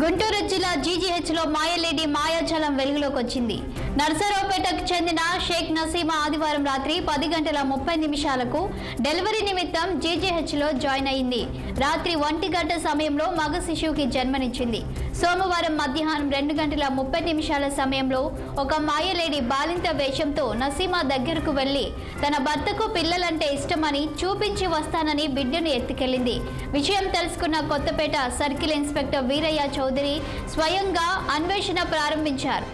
గుంటూరు జిల్లా జీజీహెచ్లో మాయలేడి మాయాజాలం వెలుగులోకి వచ్చింది. నర్సరావుపేటకు చెందిన షేక్ నసీమా ఆదివారం రాత్రి 10:30 డెలివరీ నిమిత్తం జీజీహెచ్లో జాయిన్ అయింది. రాత్రి 1 గంట సమయంలో మగ శిశువుకి జన్మనిచ్చింది. సోమవారం మధ్యాహ్నం 2:30 సమయంలో ఒక మాయలేడి బాలింత వేషంతో నసీమా దగ్గరకు వెళ్లి తన భర్తకు పిల్లలంటే ఇష్టమని చూపించి వస్తానని బిడ్డను ఎత్తుకెళ్లింది. విషయం తెలుసుకున్న కొత్తపేట సర్కిల్ ఇన్స్పెక్టర్ వీరయ్య చౌదరి స్వయంగా అన్వేషణ ప్రారంభించారు.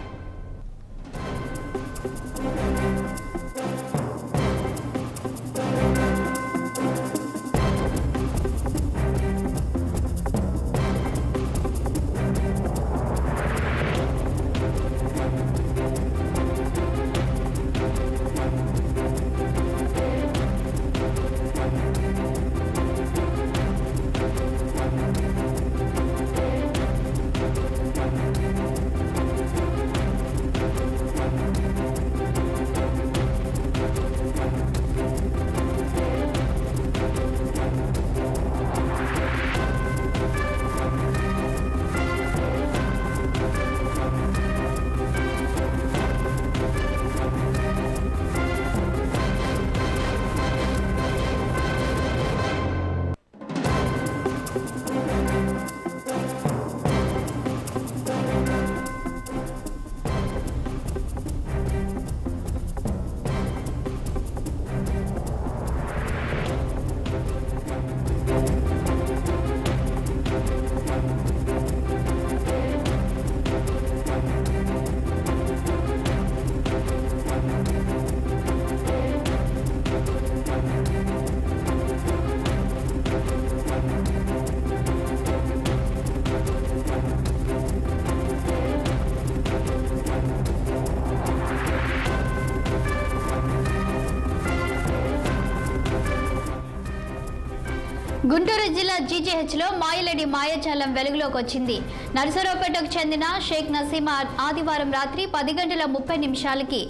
గుంటూరు జిల్లా జీజీహెచ్లో మాయలేడి మాయాజాలం వెలుగులోకి వచ్చింది. నర్సరావుపేటకు చెందిన షేక్ నసీమా ఆదివారం రాత్రి 10:30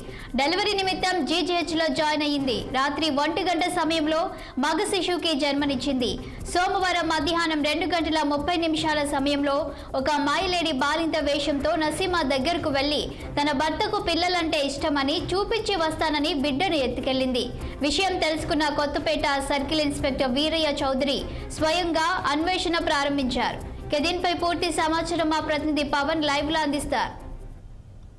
డెలివరీ నిమిత్తం జీజీహెచ్లో జాయిన్ అయింది. రాత్రి 1 గంట సమయంలో మగ శిశువుకి జన్మనిచ్చింది. సోమవారం మధ్యాహ్నం 2:30 సమయంలో ఒక మాయలేడి బాలింత వేషంతో నసీమా దగ్గరకు వెళ్లి తన భర్తకు పిల్లలంటే ఇష్టమని చూపించి వస్తానని బిడ్డను ఎత్తుకెళ్లింది. విషయం తెలుసుకున్న కొత్తపేట సర్కిల్ ఇన్స్పెక్టర్ వీరయ్య చౌదరి స్వయంగా అన్వేషణ ప్రారంభించారు. దీనిపై పూర్తి సమాచారం మా ప్రతినిధి పవన్ లైవ్ లో అందిస్తారు.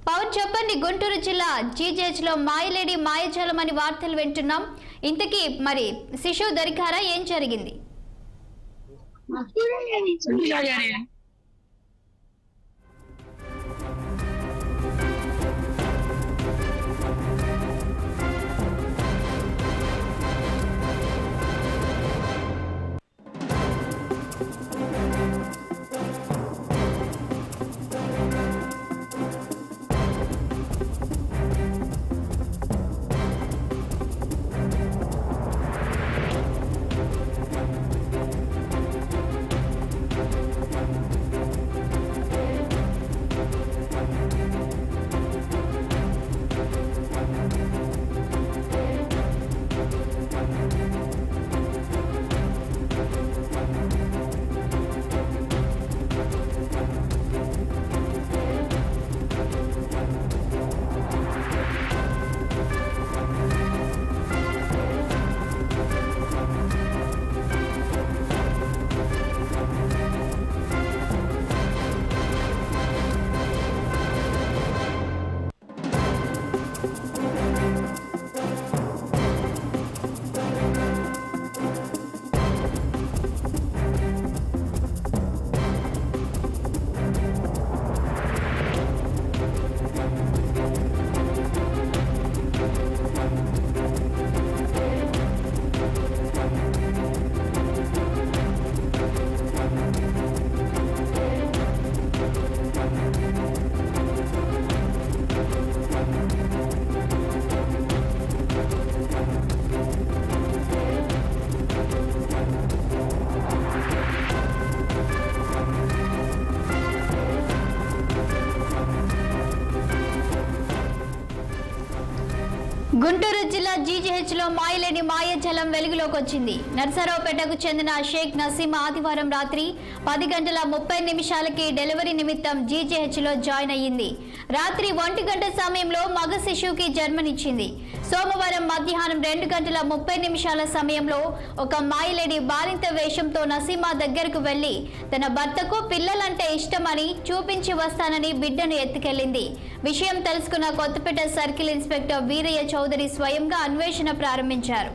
పవన్, చెప్పండి, గుంటూరు జిల్లా జీజీహెచ్లో మాయలేడి మాయాజాలం అని వార్తలు వింటున్నాం. ఇంతకీ మరి శిశువు దొరికారా? ఏం జరిగింది? గుంటూరు జిల్లా జీజీహెచ్లో మాయలేని మాయాజలం వెలుగులోకి వచ్చింది. నర్సరావుపేటకు చెందిన షేక్ నసీమ ఆదివారం రాత్రి 10:30 డెలివరీ నిమిత్తం జీజీహెచ్లో జాయిన్ అయ్యింది. రాత్రి 1 గంట సమయంలో మగ శిశువుకి జన్మనిచ్చింది. సోమవారం మధ్యాహ్నం 2:30 సమయంలో ఒక మాయలేడి బాలింత వేషంతో నసీమ దగ్గరకు వెళ్లి తన భర్తకు పిల్లలంటే ఇష్టమని చూపించి వస్తానని బిడ్డను ఎత్తుకెళ్లింది. విషయం తెలుసుకున్న కొత్తపేట సర్కిల్ ఇన్స్పెక్టర్ వీరయ్య చౌదరి స్వయంగా అన్వేషణ ప్రారంభించారు.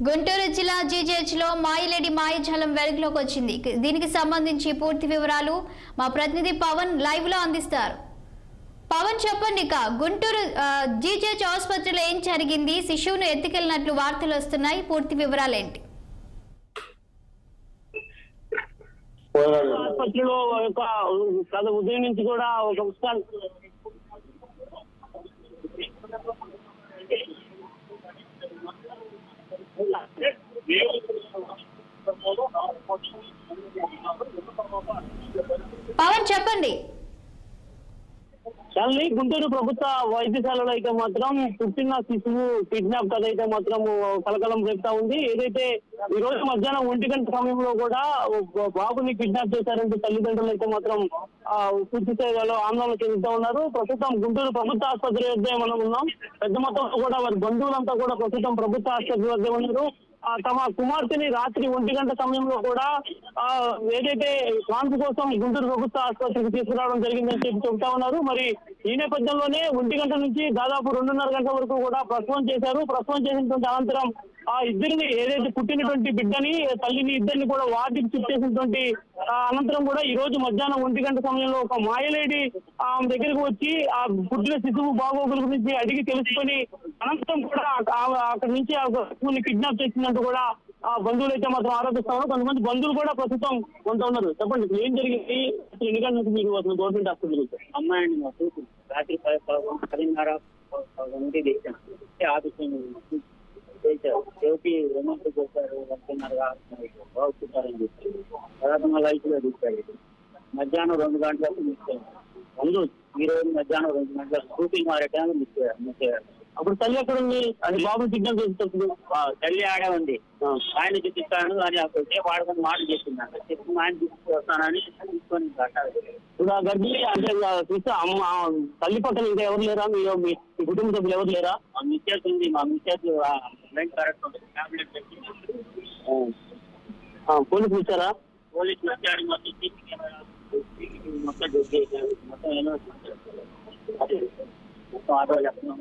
గుంటూరు జిల్లా జీజీహెచ్లో మాయలేడి మాయాజలం వెలుగులోకి వచ్చింది. దీనికి సంబంధించి పూర్తి వివరాలు మా ప్రతినిధి పవన్ లైవ్ లో అందిస్తారు. పవన్ చెప్పండి, గుంటూరు జీజీహెచ్ ఆసుపత్రిలో ఏం జరిగింది? శిశువును ఎత్తుకెళ్లినట్లు వార్తలు వస్తున్నాయి, పూర్తి వివరాలు ఏంటి? ఆసుపత్రిలో ఉదయం నుంచి కూడా ఒక పవన్ చెప్పండి. తల్లి గుంటూరు ప్రభుత్వ వైద్యశాలలో అయితే మాత్రం పుట్టిన శిశువు కిడ్నాప్ కథ అయితే మాత్రం కలకలం రేపుతా ఉంది. ఏదైతే ఈ రోజు మధ్యాహ్నం 1 గంట సమయంలో కూడా బాబుని కిడ్నాప్ చేశారంటూ తల్లిదండ్రులు అయితే మాత్రం పూర్తి స్థాయిలో ఆందోళన చెందుతూ ఉన్నారు. ప్రస్తుతం గుంటూరు ప్రభుత్వ ఆసుపత్రి వద్ద మనం ఉన్నాం. పెద్ద మొత్తంలో కూడా వారి బంధువులంతా కూడా ప్రస్తుతం ప్రభుత్వ ఆసుపత్రి వద్ద ఉన్నారు. తమ కుమార్తెని రాత్రి 1 గంట సమయంలో కూడా ఏదైతే కాన్పు కోసం గుంటూరు ప్రభుత్వ ఆసుపత్రికి తీసుకురావడం జరిగిందని చెప్పి చెబుతా ఉన్నారు. మరి ఈ నేపథ్యంలోనే 1 గంట నుంచి దాదాపు 2:30 గంటల వరకు కూడా ప్రసవం చేశారు. ప్రసవం చేసినటువంటి అనంతరం ఆ ఇద్దరిని ఏదైతే పుట్టినటువంటి బిడ్డని తల్లిని ఇద్దరిని కూడా వార్డుకి షిఫ్ట్ చేసినటువంటి అనంతరం కూడా ఈ రోజు మధ్యాహ్నం 1 గంట సమయంలో ఒక మాయలేడి ఆమె దగ్గరకు వచ్చి ఆ పుట్టిన శిశువు బాగోగుల గురించి అడిగి తెలుసుకొని అనంతరం కూడా అక్కడి నుంచి ఆ శిశువుని కిడ్నాప్ చేసినట్టు కూడా ఆ బంధువులు అయితే మాత్రం ఆరోపిస్తున్నారు. కొంతమంది బంధువులు కూడా ప్రస్తుతం కొంత ఉన్నారు. చెప్పండి, ఏం జరిగింది? ఎన్ని గంటల నుంచి మీరు అసలు గవర్నమెంట్ హాస్పిటల్ అమ్మాయిని మా చూపు రాత్రి 10:30 చేసి రెమంట్ చేశారు. 10:30 బాగుంటారని చెప్పి తర్వాత మా లైఫ్లో తీసుకెళ్ళి మధ్యాహ్నం 2 గంటలకు మిస్ అయ్యారు. ఈ రోజు మధ్యాహ్నం 2 గంటలకు షూటింగ్ మారే టైంలో మిస్ అయ్యారు. అప్పుడు తల్లి ఎక్కడ ఉంది? అది బాబు కిడ్నాప్ చేసేటప్పుడు తల్లి ఆడే ఉంది. ఆయన చూపిస్తాను అని అప్పుడు వాడుకొని మాటలు చెప్పిందంట. చెప్పి ఆయన తీసుకొస్తానని తీసుకొని ఇప్పుడు ఆ గర్భిణి అంటే చూస్తే అమ్మ తల్లి పక్కన ఇంకా ఎవరు లేరా? మీ కుటుంబ సభ్యులు ఎవరు లేరా? మా మిస్టేక్ ఉంది. మా మిస్టేక్ కరెక్ట్ ఉంటుంది. టాబ్లెట్ పెట్టి పోలీసులు వచ్చారా? పోలీసులు వచ్చారు. మొత్తం మొత్తం ఆటో చెప్తున్నాం.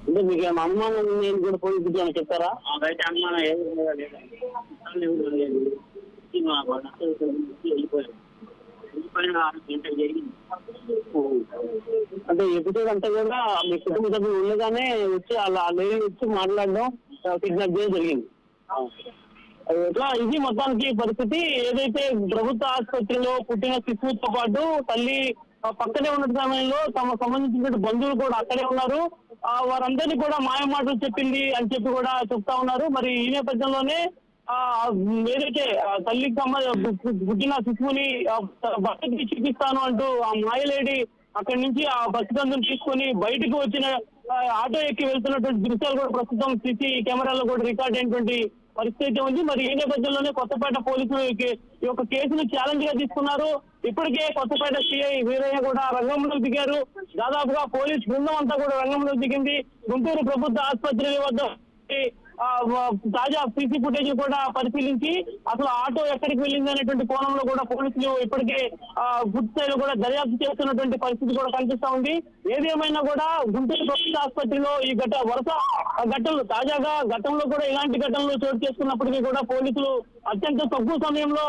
అంటే మీకు ఏమైనా అనుమానం నేను కూడా పోలీసులు అని చెప్తారా? అయితే అనుమానం లేదు. వెళ్ళిపోయారు. 6 గంటలు జరిగింది. అంటే ఎపిసోడ్ అంతా కూడా మీ కుటుంబ సభ్యులు ఉండగానే వచ్చి అలా లేడీ వచ్చి మాట్లాడడం కిడ్నాప్ చేయడం జరిగింది. ఎట్లా ఇది మొత్తానికి పరిస్థితి. ఏదైతే ప్రభుత్వ ఆసుపత్రిలో పుట్టిన శిశువుతో పాటు తల్లి పక్కనే ఉన్న సమయంలో తమ సంబంధించిన బంధువులు కూడా అక్కడే ఉన్నారు. వారందరినీ కూడా మాయమాటలు చెప్పింది అని చెప్పి కూడా చెప్తా ఉన్నారు. మరి ఈ నేపథ్యంలోనే ఏదైతే తల్లికి పుట్టిన శిశువుని భర్తకి చూపిస్తాను అంటూ ఆ మాయలేడి అక్కడి నుంచి ఆ పసికందుని తీసుకొని బయటకు వచ్చిన ఆటో ఎక్కి వెళ్తున్నటువంటి దృశ్యాలు కూడా ప్రస్తుతం సీసీ కెమెరాలో కూడా రికార్డ్ అయినటువంటి పరిస్థితి ఉంది. మరి ఈ నేపథ్యంలోనే కొత్తపేట పోలీసులు ఈ యొక్క కేసును ఛాలెంజ్ గా తీసుకున్నారు. ఇప్పటికే కొత్తపేట సిఐ వీరయ్య కూడా రంగంలోకి దిగారు. దాదాపుగా పోలీస్ బృందం అంతా కూడా రంగంలోకి దిగింది. గుంటూరు ప్రభుత్వ ఆసుపత్రి వద్ద తాజా సీసీ ఫుటేజ్ కూడా పరిశీలించి అసలు ఆటో ఎక్కడికి వెళ్ళింది అనేటువంటి కోణంలో కూడా పోలీసులు ఇప్పటికే పూర్తి స్థాయిలో కూడా దర్యాప్తు చేస్తున్నటువంటి పరిస్థితి కూడా కనిపిస్తా ఉంది. ఏదేమైనా కూడా గుంటూరు ప్రభుత్వ ఆసుపత్రిలో ఈ వరుస ఘటనలు తాజాగా గతంలో కూడా ఇలాంటి ఘటనలు చోటు చేసుకున్నప్పటికీ కూడా పోలీసులు అత్యంత తక్కువ సమయంలో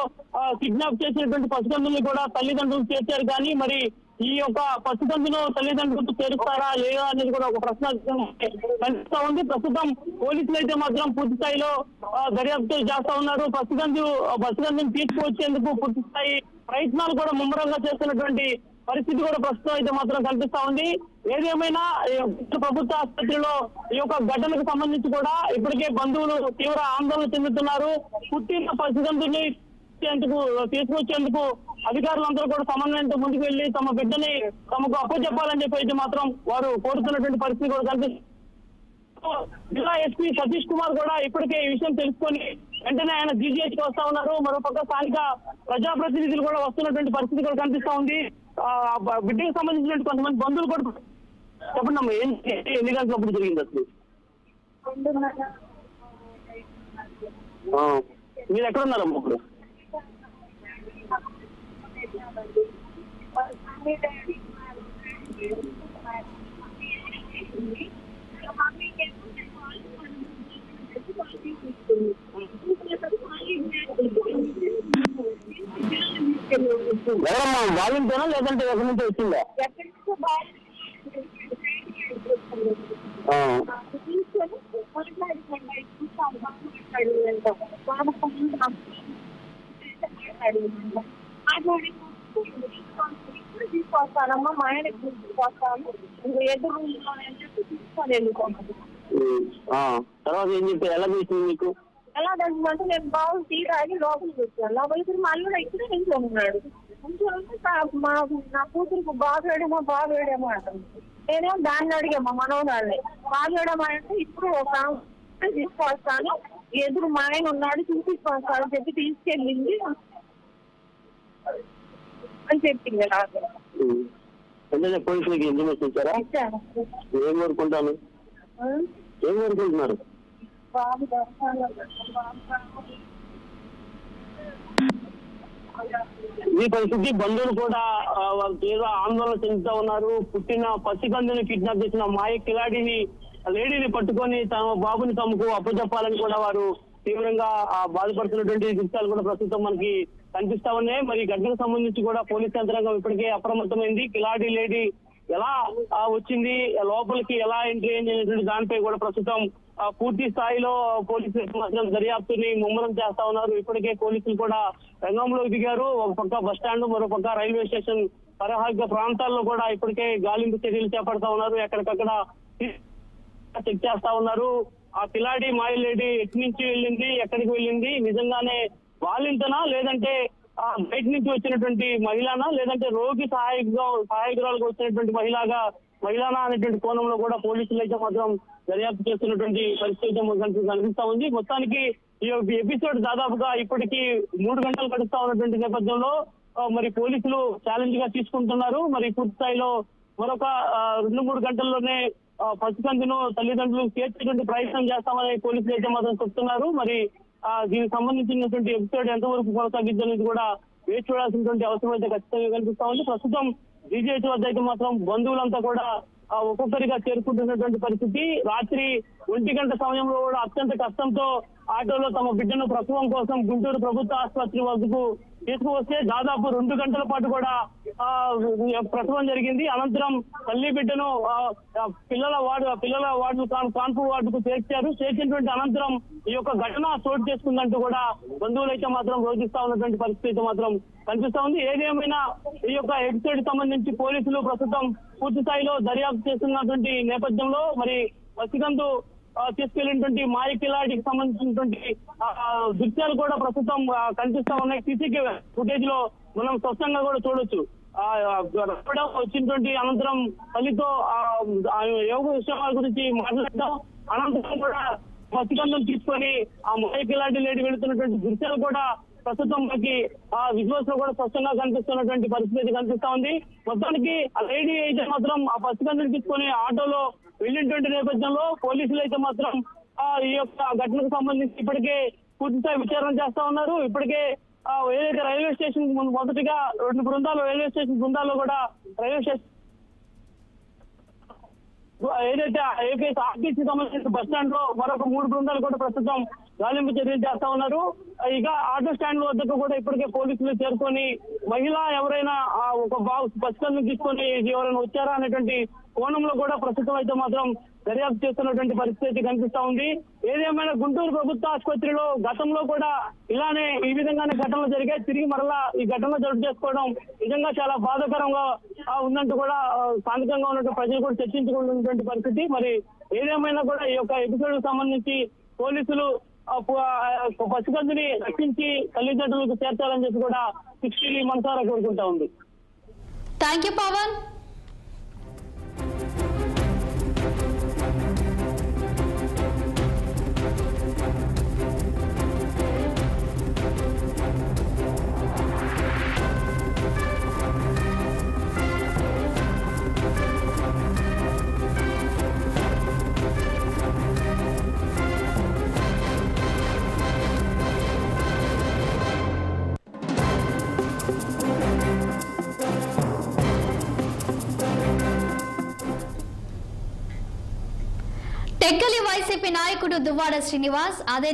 కిడ్నాప్ చేసినటువంటి పసికందుల్ని కూడా తల్లిదండ్రులు చేర్చారు. కానీ మరి ఈ యొక్క పసికందును తల్లిదండ్రులకు చేరుస్తారా లేదా అనేది కూడా ఒక ప్రశ్న కనిపిస్తా ఉంది. ప్రస్తుతం పోలీసులు అయితే మాత్రం పూర్తి స్థాయిలో దర్యాప్తు చేస్తా ఉన్నారు. పసికందుని తీసుకువచ్చేందుకు పూర్తి స్థాయి ప్రయత్నాలు కూడా ముమ్మరంగా చేస్తున్నటువంటి పరిస్థితి కూడా ప్రస్తుతం అయితే మాత్రం కనిపిస్తా ఉంది. ఏదేమైనా ప్రభుత్వ ఆసుపత్రిలో ఈ యొక్క ఘటనకు సంబంధించి కూడా ఇప్పటికే బంధువులు తీవ్ర ఆందోళన చెందుతున్నారు. పుట్టిన పసిగంతుని తీసుకొచ్చేందుకు అధికారులందరూ కూడా సమన్వయంతో ముందుకు వెళ్లి తమ బిడ్డని తమకు అప్పచెప్పాలని చెప్పి అయితే మాత్రం వారు కోరుతున్నటువంటి పరిస్థితి కూడా కనిపిస్తుంది. జిల్లా ఎస్పీ సతీష్ కుమార్ కూడా ఇప్పటికే ఈ విషయం తెలుసుకొని వెంటనే ఆయన జీజీహెచ్కి వస్తా ఉన్నారు. మరోపక్క స్థానిక ప్రజాప్రతినిధులు కూడా వస్తున్నటువంటి పరిస్థితి కూడా కనిపిస్తా ఉంది. బిడ్డకు సంబంధించినటువంటి కొంతమంది బంధువులు కూడా చెప్పండి అమ్మా, ఎన్ని గంటలప్పుడు జరిగింది అసలు? మీరు ఎక్కడ ఉన్నారమ్మా ఇప్పుడు? ఎవరమ్మా, వాళ్ళంతేనా లేదంటే ఎక్కడి నుంచి వచ్చిందా? తీసుకొస్తానమ్మా, మా ఆయనకి తీసుకొస్తాను, ఎదురు తీసుకొని వెళ్ళిపోతాను. తర్వాత ఏం చెప్పి ఎలా చేసింది మీకు? ఎలా తెలిసిందంటే నేను బాబు టీ తాగి లోపలికి వచ్చాను. లోపలికి మా అల్లుడు ఇక్కడే నిల్చొన్నాడు. నా కూతురికి బాబేడేమో అంటుంది. నేనేమో దాన్ని అడిగామా మనవరాళ్ళని, బాబేడమా అంటే ఇప్పుడు ఒక తీసుకొస్తాను, ఎదురు మా ఆయన ఉన్నాడు చూపిస్తాను చెప్పి తీసుకెళ్ళింది అని చెప్పింది. నాకు పోలీసులకి ఇన్ఫర్మేషన్ ఇచ్చారా? ఏం కోరుకుంటాను, ఏం కోరుకుంటున్నారు? బాబు ఈ పరిస్థితి బంధువులు కూడా వాళ్ళు తీవ్ర ఆందోళన చెందుతా ఉన్నారు. పుట్టిన పసికందుని కిడ్నాప్ చేసిన మాయ కిలాడిని లేడీని పట్టుకొని తమ బాబుని తమకు అప్పచెప్పాలని కూడా వారు తీవ్రంగా బాధపడుతున్నటువంటి దృశ్యాలు కూడా ప్రస్తుతం మనకి కనిపిస్తా ఉన్నాయి. మరి ఘటనకు సంబంధించి కూడా పోలీస్ యంత్రాంగం ఇప్పటికే అప్రమత్తమైంది. కిలాడి లేడీ ఎలా వచ్చింది, లోపలికి ఎలా ఎంట్రీ అయింది దానిపై కూడా ప్రస్తుతం పూర్తి స్థాయిలో పోలీసులు మాత్రం దర్యాప్తుని ముమ్మరం చేస్తా ఉన్నారు. ఇప్పటికే పోలీసులు కూడా రంగంలోకి దిగారు. ఒక పక్క బస్ స్టాండ్, మరో పక్క రైల్వే స్టేషన్ పరిహార ప్రాంతాల్లో కూడా ఇప్పటికే గాలింపు చర్యలు చేపడతా ఉన్నారు. ఎక్కడికక్కడ చెక్ చేస్తా ఉన్నారు. ఆ కిలాడి మాయలేడి ఎటు నుంచి వెళ్ళింది, ఎక్కడికి వెళ్ళింది, నిజంగానే వాళ్ళింతనా లేదంటే బయట నుంచి వచ్చినటువంటి మహిళనా లేదంటే రోగి సహాయకురాలకు వచ్చినటువంటి మహిళనా అనేటువంటి కోణంలో కూడా పోలీసులు అయితే మాత్రం దర్యాప్తు చేస్తున్నటువంటి పరిస్థితి కనిపిస్తా ఉంది. మొత్తానికి ఈ ఎపిసోడ్ దాదాపుగా ఇప్పటికీ 3 గంటలు గడుస్తా ఉన్నటువంటి నేపథ్యంలో మరి పోలీసులు ఛాలెంజ్ గా తీసుకుంటున్నారు. మరి పూర్తి స్థాయిలో మరొక 2-3 గంటల్లోనే పసికందును తల్లిదండ్రులు చేర్చేటువంటి ప్రయత్నం చేస్తామని పోలీసులు అయితే మాత్రం చెప్తున్నారు. మరి దీనికి సంబంధించినటువంటి ఎపిసోడ్ ఎంతవరకు కొనసాగిద్దనేది కూడా వేచి చూడాల్సినటువంటి అవసరం అయితే ఖచ్చితంగా కనిపిస్తా ఉంది. ప్రస్తుతం జీజీహెచ్ వద్ద అయితే మాత్రం బంధువులంతా కూడా ఒక్కొక్కరిగా చేరుకుంటున్నటువంటి పరిస్థితి. రాత్రి 1 గంట సమయంలో కూడా అత్యంత కష్టంతో ఆటోలో తమ బిడ్డను ప్రసవం కోసం గుంటూరు ప్రభుత్వ ఆసుపత్రి వద్దకు తీసుకువస్తే దాదాపు 2 గంటల పాటు కూడా ప్రసవం జరిగింది. అనంతరం తల్లి బిడ్డను పిల్లల వార్డు కాన్పు వార్డుకు చేర్చినటువంటి అనంతరం ఈ యొక్క ఘటన చోటు చేసుకుందంటూ కూడా బంధువులు అయితే మాత్రం రోధిస్తా ఉన్నటువంటి పరిస్థితి అయితే మాత్రం కనిపిస్తా ఉంది. ఏదేమైనా ఈ యొక్క ఎపిసోడ్ సంబంధించి పోలీసులు ప్రస్తుతం పూర్తి స్థాయిలో దర్యాప్తు చేస్తున్నటువంటి నేపథ్యంలో మరి పసికందు తీసుకెళ్లినటువంటి మాయ కిలాడికి సంబంధించినటువంటి దృశ్యాలు కూడా ప్రస్తుతం కనిపిస్తా ఉన్నాయి. సీసీ ఫుటేజ్ లో మనం స్పష్టంగా కూడా చూడొచ్చు. వచ్చినటువంటి అనంతరం తల్లితో యోగ విషయాల గురించి మాట్లాడటం, అనంతరం కూడా పసికందం తీసుకొని ఆ మాయ కిలాడి లేడి వెళుతున్నటువంటి దృశ్యాలు కూడా ప్రస్తుతం మనకి విజువల్స్ లో కూడా స్పష్టంగా కనిపిస్తున్నటువంటి పరిస్థితి కనిపిస్తా ఉంది. మొత్తానికి ఆ లేడీ అయితే మాత్రం ఆ పసికందుని తీసుకొని ఆటోలో వెళ్ళినటువంటి నేపథ్యంలో పోలీసులు అయితే మాత్రం ఈ యొక్క ఘటనకు సంబంధించి ఇప్పటికే పూర్తిస్థాయి విచారణ చేస్తా ఉన్నారు. ఇప్పటికే ఏదైతే రైల్వే స్టేషన్ మొదటిగా 2 బృందాలు రైల్వే స్టేషన్ బృందాల్లో కూడా రైల్వే స్టేషన్ ఏదైతే ఏపీఎస్ ఆర్టీసీ సంబంధించిన బస్ స్టాండ్ లో మరొక 3 బృందాలు కూడా ప్రస్తుతం గాలింపు చర్యలు చేస్తా ఉన్నారు. ఇక ఆటో స్టాండ్ వద్దకు కూడా ఇప్పటికే పోలీసులు చేరుకొని మహిళ ఎవరైనా ఒక పసికందుని తీసుకొని ఎవరైనా వచ్చారా అనేటువంటి కోణంలో కూడా ప్రస్తుతం అయితే మాత్రం దర్యాప్తు చేస్తున్నటువంటి పరిస్థితి కనిపిస్తా ఉంది. ఏదేమైనా గుంటూరు ప్రభుత్వ ఆసుపత్రిలో గతంలో కూడా ఇలానే ఈ విధంగానే ఘటనలు జరిగాయి. తిరిగి మరలా ఈ ఘటనలో జరుపు చేసుకోవడం నిజంగా చాలా బాధాకరంగా ఉందంటూ కూడా స్థానికంగా ఉన్నటువంటి ప్రజలు కూడా చర్చించుకుంటున్నటువంటి పరిస్థితి. మరి ఏదేమైనా కూడా ఈ యొక్క ఎపిసోడ్ సంబంధించి పోలీసులు పసికందుని రక్షించి తల్లిదండ్రులకు చేర్చాలని చెప్పి కూడా 60 మనసారా కోరుకుంటా ఉంది. Thank you Pawan. టెక్కలి వైసీపీ నాయకుడు దువ్వాడ శ్రీనివాస్ అదే